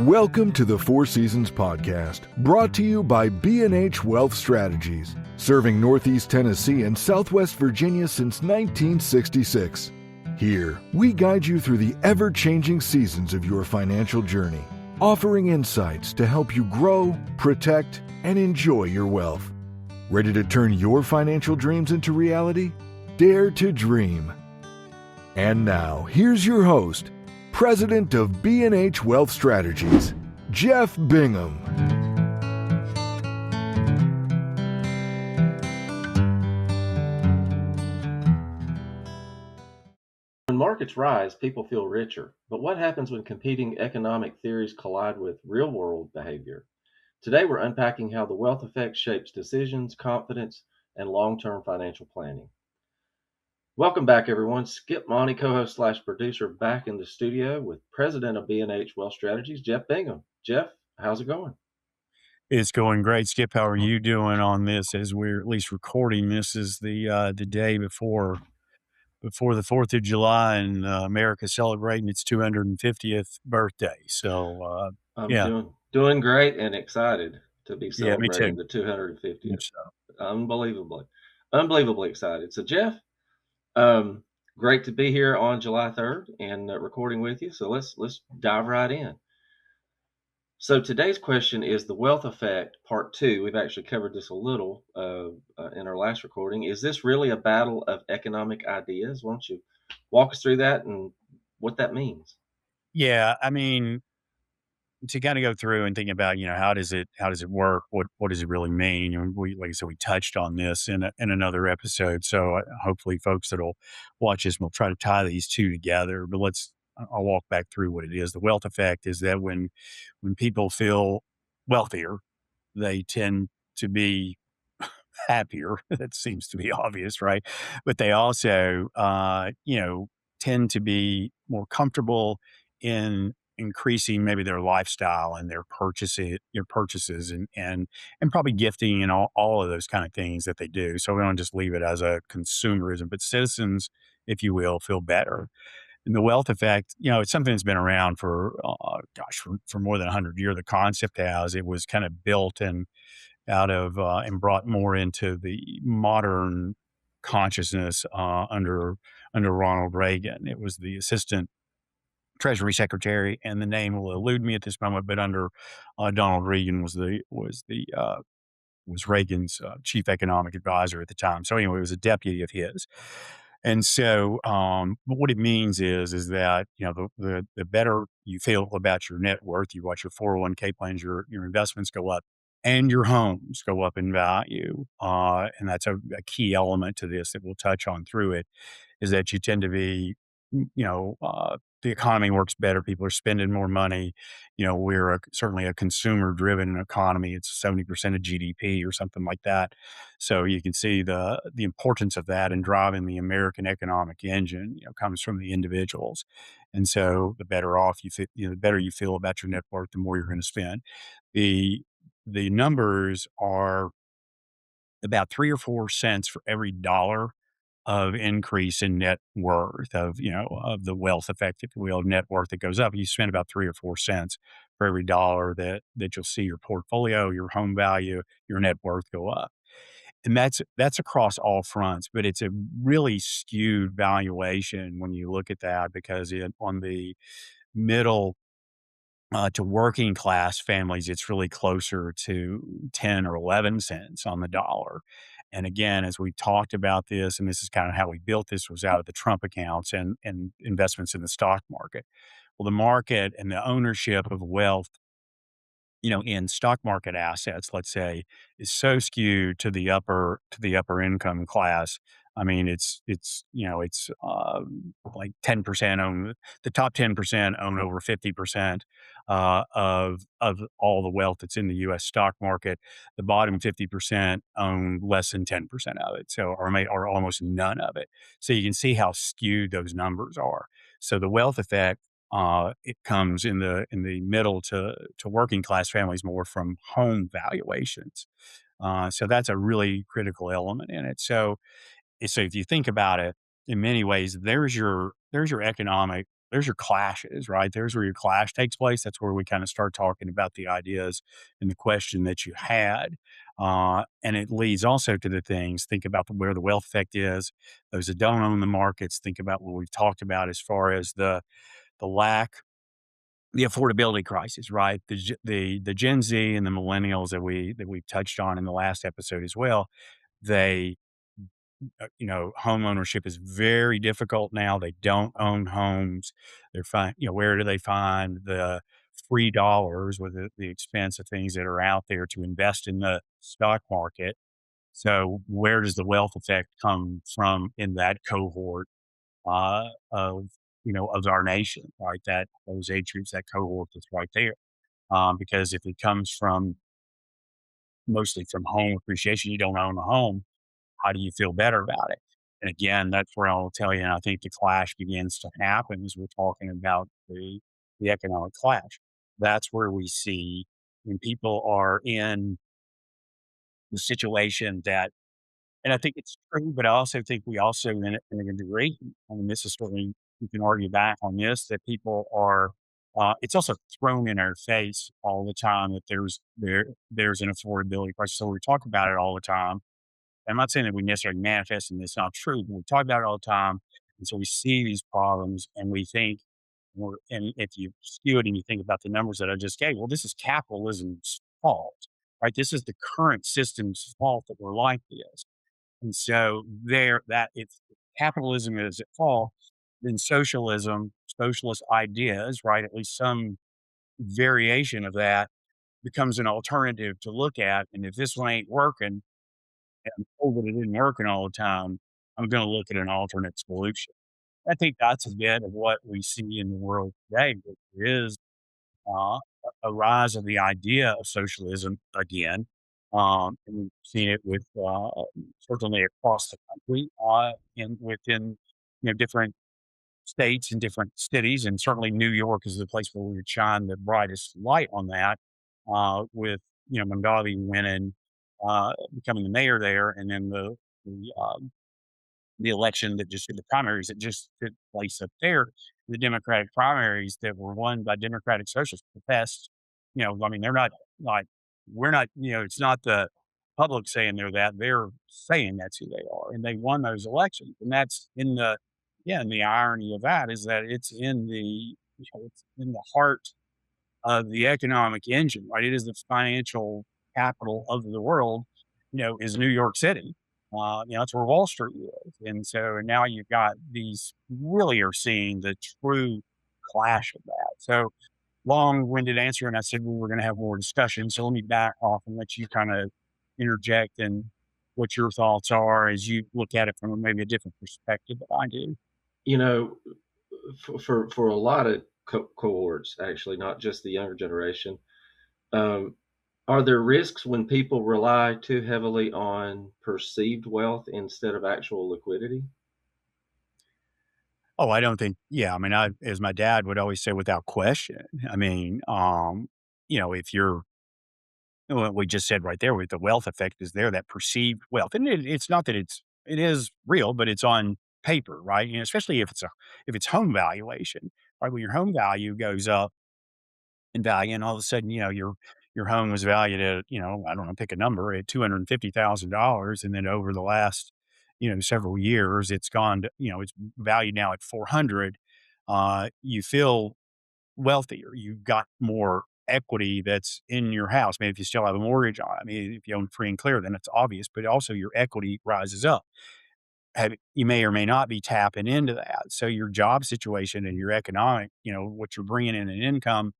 Welcome to the Four Seasons Podcast, brought to you by B&H Wealth Strategies, serving Northeast Tennessee and Southwest Virginia since 1966. Here, we guide you through the ever-changing seasons of your financial journey, offering insights to help you grow, protect, and enjoy your wealth. Ready to turn your financial dreams into reality? Dare to dream. And now, here's your host, President of B&H Wealth Strategies, Jeff Bingham. When markets rise, people feel richer. But what happens when competing economic theories collide with real-world behavior? Today, we're unpacking how the wealth effect shapes decisions, confidence, and long-term financial planning. Welcome back, everyone. Skip Monty, co-host / producer, back in the studio with President of B&H Wealth Strategies, Jeff Bingham. Jeff, how's it going? It's going great. Skip, how are you doing on this as we're at least recording? This is the day before the 4th of July and America celebrating its 250th birthday. So, I'm yeah. doing great and excited to be Yeah, me celebrating too. the 250th. So, Unbelievably excited. So, Jeff, great to be here on July 3rd and recording with you. So let's dive right in. So today's question is the wealth effect, part 2. We've actually covered this a little in our last recording. Is this really a battle of economic ideas? Why don't you walk us through that and what that means? yeah, I mean, to kind of go through and think about, how does it work? What does it really mean? And like I said, we touched on this in another episode. So hopefully folks that'll watch this will try to tie these two together, but I'll walk back through what it is. The wealth effect is that when people feel wealthier, they tend to be happier. That seems to be obvious, right? But they also, tend to be more comfortable in increasing maybe their lifestyle and your purchases and probably gifting and all of those kind of things that they do. So we don't just leave it as a consumerism, but citizens, if you will, feel better. And the wealth effect, it's something that's been around for more than 100 years. The concept has, it was kind of built and out of and brought more into the modern consciousness under Ronald Reagan. It was the assistant Treasury Secretary, and the name will elude me at this moment, but under Donald Reagan was Reagan's chief economic advisor at the time. So anyway, it was a deputy of his. And so, but what it means is that, the better you feel about your net worth, you watch your 401k plans, your investments go up and your homes go up in value. And that's a key element to this that we'll touch on through it, is that you tend to be, the economy works better. People are spending more money. We're certainly a consumer driven economy. It's 70% of GDP or something like that. So you can see the importance of that in driving the American economic engine, comes from the individuals. And so the better off you feel, the better you feel about your net worth, the more you're going to spend. The numbers are about 3 or 4 cents for every dollar of increase in net worth of the wealth effect, if you will, net worth that goes up. You spend about 3 or 4 cents for every dollar that you'll see your portfolio, your home value, your net worth go up. And that's across all fronts, but it's a really skewed valuation when you look at that, because on the middle to working class families, it's really closer to 10 or 11 cents on the dollar. And again, as we talked about this, and this is kind of how we built this, was out of the Trump accounts and investments in the stock market. Well, the market and the ownership of wealth, in stock market assets, let's say, is so skewed to the upper income class. I mean, it's like 10% own, the top 10% own over 50% of all the wealth that's in the U.S. stock market. The bottom 50% own less than 10% of it, or almost none of it. So you can see how skewed those numbers are. So the wealth effect, it comes in the middle to working class families more from home valuations. So that's a really critical element in it. So if you think about it, in many ways, there's your economic there's your clashes, right? There's where your clash takes place. That's where we kind of start talking about the ideas and the question that you had. And it leads also to the things, think about where the wealth effect is. Those that don't own the markets, think about what we've talked about as far as the lack, the affordability crisis, right? The Gen Z and the millennials that we've touched on in the last episode as well. They home ownership is very difficult now. They don't own homes. They're fine. Where do they find the free dollars with the expense of things that are out there to invest in the stock market? So where does the wealth effect come from in that cohort of our nation, right? That those age groups, that cohort that's right there. Because if it comes from mostly from home appreciation, you don't own a home, how do you feel better about it? And again, that's where I'll tell you, and I think the clash begins to happen as we're talking about the economic clash. That's where we see when people are in the situation that, and I think it's true, but I also think we also, in a degree, I mean, this is certainly, you can argue back on this, that people are, it's also thrown in our face all the time that there's an affordability crisis. So we talk about it all the time. I'm not saying that we necessarily manifest and it's not true, but we talk about it all the time. And so we see these problems and we think, and if you skew it and you think about the numbers that I just gave, well, this is capitalism's fault, right? This is the current system's fault that we're like this. And so that if capitalism is at fault, then socialist ideas, right? At least some variation of that becomes an alternative to look at. And if this one ain't working, and told that it isn't working all the time, I'm going to look at an alternate solution. I think that's a bit of what we see in the world today. That there is a rise of the idea of socialism again. And we've seen it with certainly across the country and within different states and different cities, and certainly New York is the place where we would shine the brightest light on that. With Mondavi winning, becoming the mayor there, and then the election that just the primaries that just took place up there, the Democratic primaries that were won by Democratic socialists professed, I mean, they're not like we're not, it's not the public saying they're saying that's who they are, and they won those elections, and that's in the yeah, and the irony of that is that it's in the heart of the economic engine, right? It is the financial capital of the world, is New York City. That's where Wall Street is. And so now you've got these really are seeing the true clash of that. So long-winded answer, and I said we were going to have more discussion. So let me back off and let you kind of interject and what your thoughts are as you look at it from maybe a different perspective than I do. You know, for a lot of cohorts, actually, not just the younger generation, um, are there risks when people rely too heavily on perceived wealth instead of actual liquidity? Oh, I don't think yeah, I mean, as my dad would always say, without question. I mean, if you're what we just said right there with the wealth effect is there, that perceived wealth. And it's not that it is real, but it's on paper, right? Especially if it's home valuation, right? When your home value goes up in value and all of a sudden, your home was valued at, I don't know, pick a number at $250,000. And then over the last, several years, it's gone to, it's valued now at 400. You feel wealthier. You've got more equity that's in your house. Maybe if you still have a mortgage on it. I mean, if you own free and clear, then it's obvious, but also your equity rises up. You may or may not be tapping into that. So your job situation and your economic, what you're bringing in an income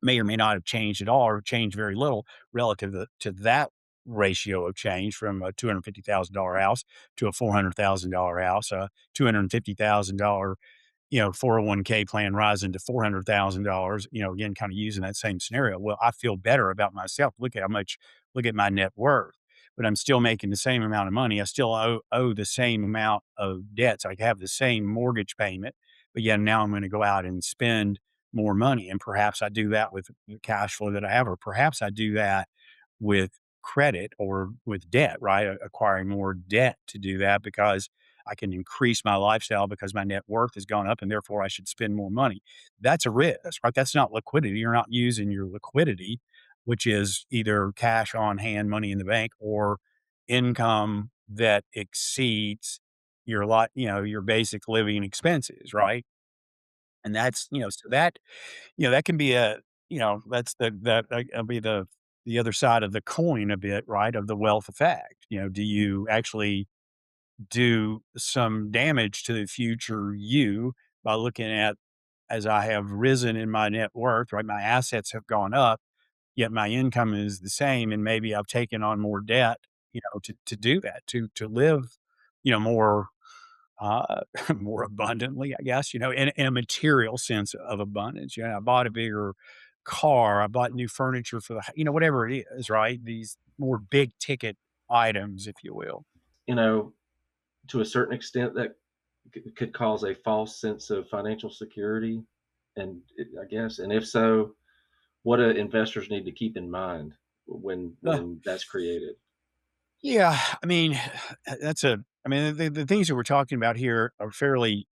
may or may not have changed at all or changed very little relative to that ratio of change from a $250,000 house to a $400,000 house, a $250,000 401k plan rising to $400,000, again, kind of using that same scenario. Well, I feel better about myself. Look at my net worth, but I'm still making the same amount of money. I still owe the same amount of debts. I have the same mortgage payment, but yeah, now I'm going to go out and spend more money. And perhaps I do that with the cash flow that I have, or perhaps I do that with credit or with debt, right? Acquiring more debt to do that because I can increase my lifestyle because my net worth has gone up and therefore I should spend more money. That's a risk, right? That's not liquidity. You're not using your liquidity, which is either cash on hand, money in the bank, or income that exceeds your your basic living expenses, right? And that's, so that, that can be that's that'll be the other side of the coin a bit, right? Of the wealth effect. Do you actually do some damage to the future you by looking at, as I have risen in my net worth, right? My assets have gone up, yet my income is the same, and maybe I've taken on more debt, to do that, to live, more uh, more abundantly, I guess, in a material sense of abundance. I bought a bigger car, I bought new furniture for whatever it is, right? These more big ticket items, if you will. You know, to a certain extent, that could cause a false sense of financial security, and I guess, and if so, what do investors need to keep in mind Uh, when that's created? yeah, I mean, I mean, the things that we're talking about here are fairly,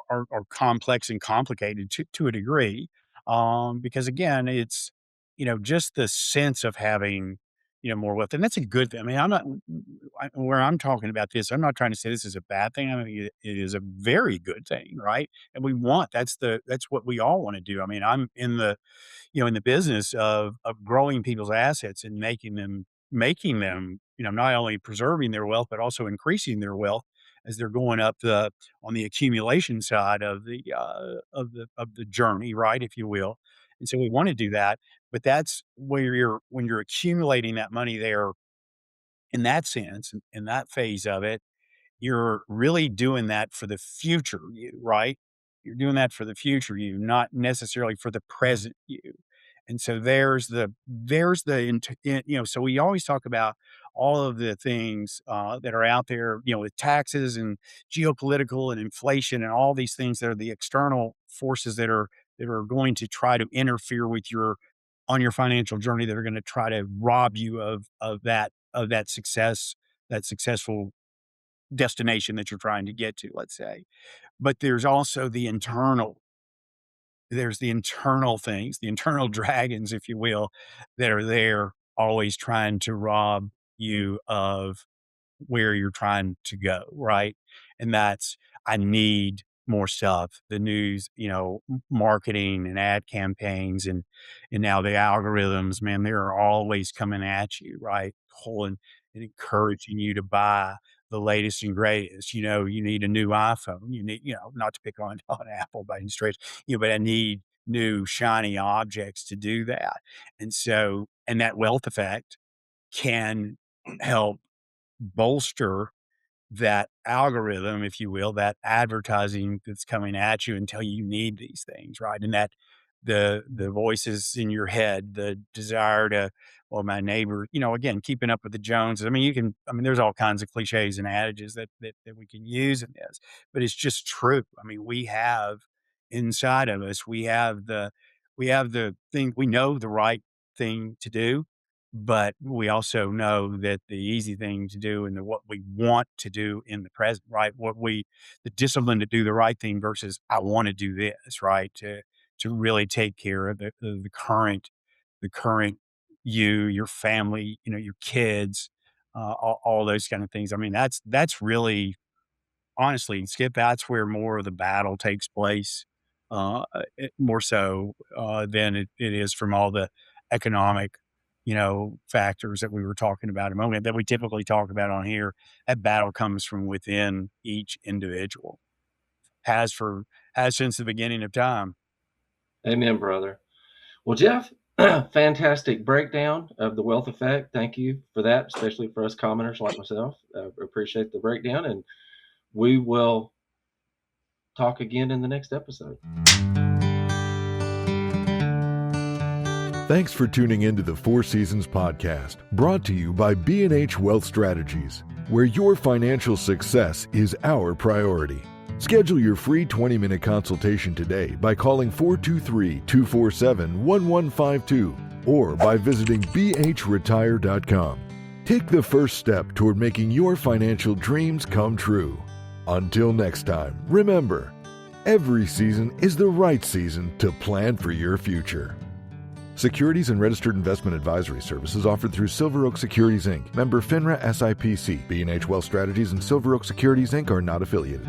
are complex and complicated to a degree. Because again, it's, just the sense of having, more wealth. And that's a good thing. I mean, where I'm talking about this, I'm not trying to say this is a bad thing. I mean, it is a very good thing, right? And that's what we all want to do. I mean, I'm in the business of growing people's assets and making them, not only preserving their wealth, but also increasing their wealth as they're going up on the accumulation side of the journey, right, if you will. And so we want to do that, but that's where when you're accumulating that money there in that sense, in that phase of it, you're really doing that for the future you, right? You're doing that for the future you, not necessarily for the present you. And so so we always talk about all of the things that are out there, with taxes and geopolitical and inflation and all these things that are the external forces that are going to try to interfere with your financial journey, that are going to try to rob you of that success, that successful destination that you're trying to get to, let's say. But there's the internal things, the internal dragons, if you will, that are there always trying to rob you of where you're trying to go, right? And that's, I need more stuff. The news, marketing and ad campaigns and now the algorithms, man, they're always coming at you, right? Pulling and encouraging you to buy the latest and greatest. You need a new iPhone. You need, not to pick on Apple by any stretch, but I need new shiny objects to do that. And that wealth effect can help bolster that algorithm, if you will, that advertising that's coming at you until you need these things, right? And that the voices in your head, the desire to, well, my neighbor, again, keeping up with the Joneses. There's all kinds of cliches and adages that we can use in this, but it's just true. I mean, we have inside of us, we have the thing, we know the right thing to do, but we also know that the easy thing to do and what we want to do in the present, right? The discipline to do the right thing versus I want to do this, right? To really take care of the current you, your family, your kids, all those kind of things. I mean, that's really, honestly, Skip, that's where more of the battle takes place, more so than it is from all the economic, factors that we were talking about a moment that we typically talk about on here. That battle comes from within each individual. Has for has since the beginning of time. Amen, brother. Well, Jeff, fantastic breakdown of the wealth effect. Thank you for that, especially for us commoners like myself. Appreciate the breakdown, and we will talk again in the next episode. Thanks for tuning into the Four Seasons podcast, brought to you by B&H Wealth Strategies, where your financial success is our priority. Schedule your free 20-minute consultation today by calling 423-247-1152 or by visiting bhretire.com. Take the first step toward making your financial dreams come true. Until next time, remember, every season is the right season to plan for your future. Securities and registered investment advisory services offered through Silver Oak Securities Inc., member FINRA SIPC. B&H Wealth Strategies and Silver Oak Securities Inc. are not affiliated.